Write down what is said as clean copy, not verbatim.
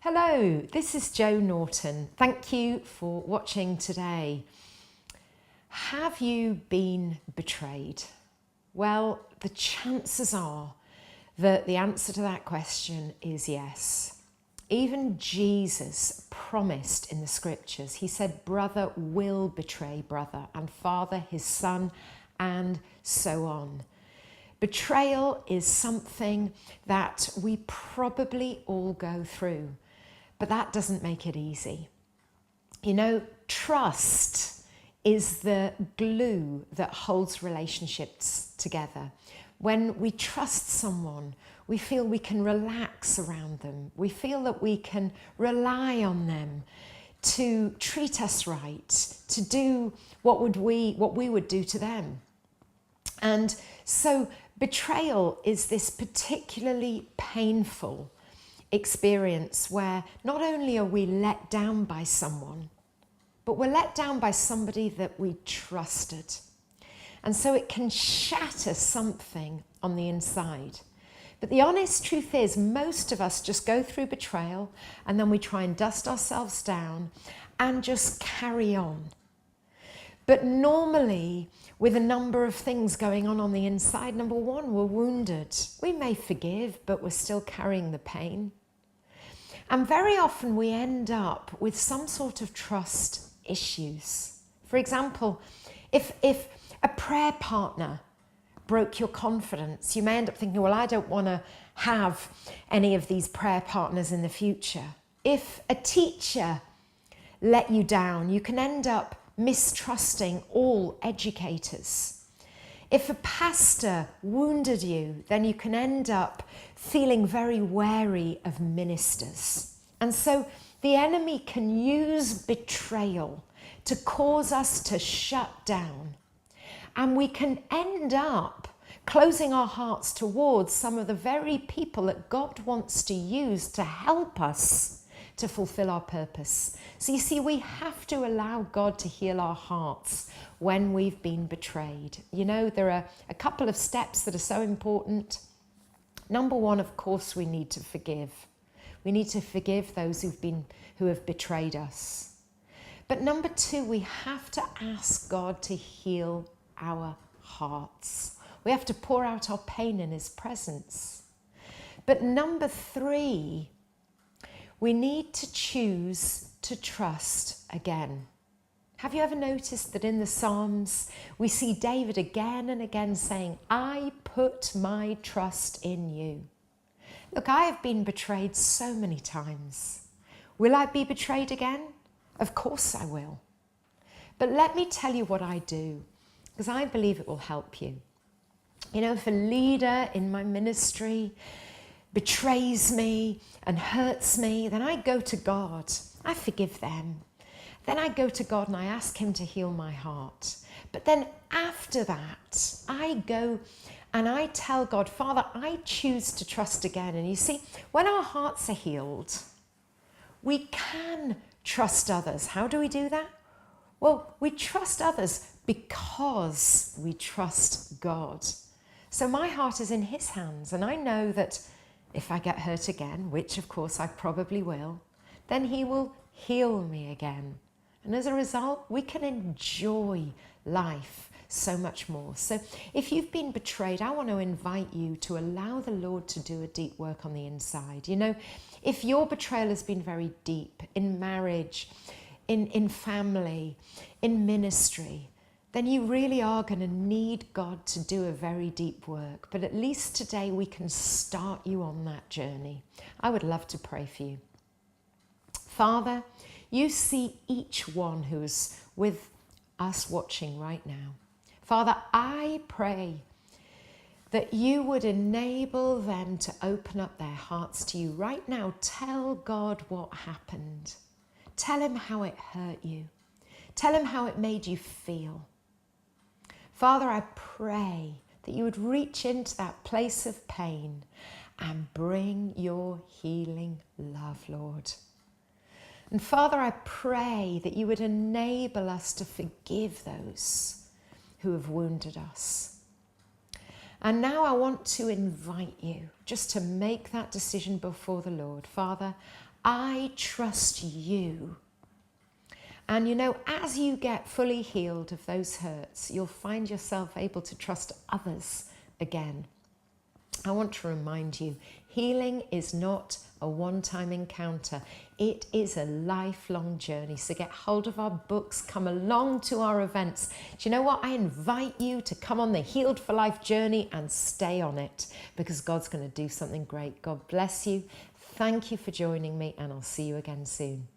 Hello, this is Jo Naughton. Thank you for watching today. Have you been betrayed? Well, the chances are that the answer to that question is yes. Even Jesus promised in the scriptures, he said, brother will betray brother, and father his son, and so on. Betrayal is something that we probably all go through, but that doesn't make it easy. You know, trust is the glue that holds relationships together. When we trust someone, we feel we can relax around them. We feel that we can rely on them to treat us right, to do what we would do to them. And so betrayal is this particularly painful experience where not only are we let down by someone, but we're let down by somebody that we trusted. And so it can shatter something on the inside. But the honest truth is, most of us just go through betrayal and then we try and dust ourselves down and just carry on. But normally, with a number of things going on the inside, number one, we're wounded. We may forgive, but we're still carrying the pain. And very often we end up with some sort of trust issues. For example, if a prayer partner broke your confidence, you may end up thinking, well, I don't want to have any of these prayer partners in the future. If a teacher let you down, you can end up mistrusting all educators. If a pastor wounded you, then you can end up feeling very wary of ministers. And so the enemy can use betrayal to cause us to shut down. And we can end up closing our hearts towards some of the very people that God wants to use to help us to fulfill our purpose. So you see, we have to allow God to heal our hearts when we've been betrayed. You know, there are a couple of steps that are so important. Number one, of course, we need to forgive. We need to forgive those who have betrayed us. But number two, we have to ask God to heal our hearts. We have to pour out our pain in his presence. But number three, we need to choose to trust again. Have you ever noticed that in the Psalms, we see David again and again saying, I put my trust in you. Look, I have been betrayed so many times. Will I be betrayed again? Of course I will. But let me tell you what I do, because I believe it will help you. You know, if a leader in my ministry betrays me and hurts me, then I go to God. I forgive them. Then I go to God and I ask him to heal my heart. But then after that, I go and I tell God, Father, I choose to trust again. And you see, when our hearts are healed, we can trust others. How do we do that? Well, we trust others because we trust God. So my heart is in his hands, and I know that if I get hurt again, which of course I probably will, then he will heal me again. And as a result, we can enjoy life so much more. So if you've been betrayed, I want to invite you to allow the Lord to do a deep work on the inside. You know, if your betrayal has been very deep in marriage, in family, in ministry, then you really are going to need God to do a very deep work. But at least today we can start you on that journey. I would love to pray for you. Father, you see each one who's with us watching right now. Father, I pray that you would enable them to open up their hearts to you right now. Tell God what happened. Tell him how it hurt you. Tell him how it made you feel. Father, I pray that you would reach into that place of pain and bring your healing love, Lord. And Father, I pray that you would enable us to forgive those who have wounded us. And now I want to invite you just to make that decision before the Lord. Father, I trust you. And you know, as you get fully healed of those hurts, you'll find yourself able to trust others again. I want to remind you, healing is not a one-time encounter. It is a lifelong journey. So get hold of our books, come along to our events. Do you know what? I invite you to come on the Healed for Life journey and stay on it, because God's going to do something great. God bless you. Thank you for joining me, and I'll see you again soon.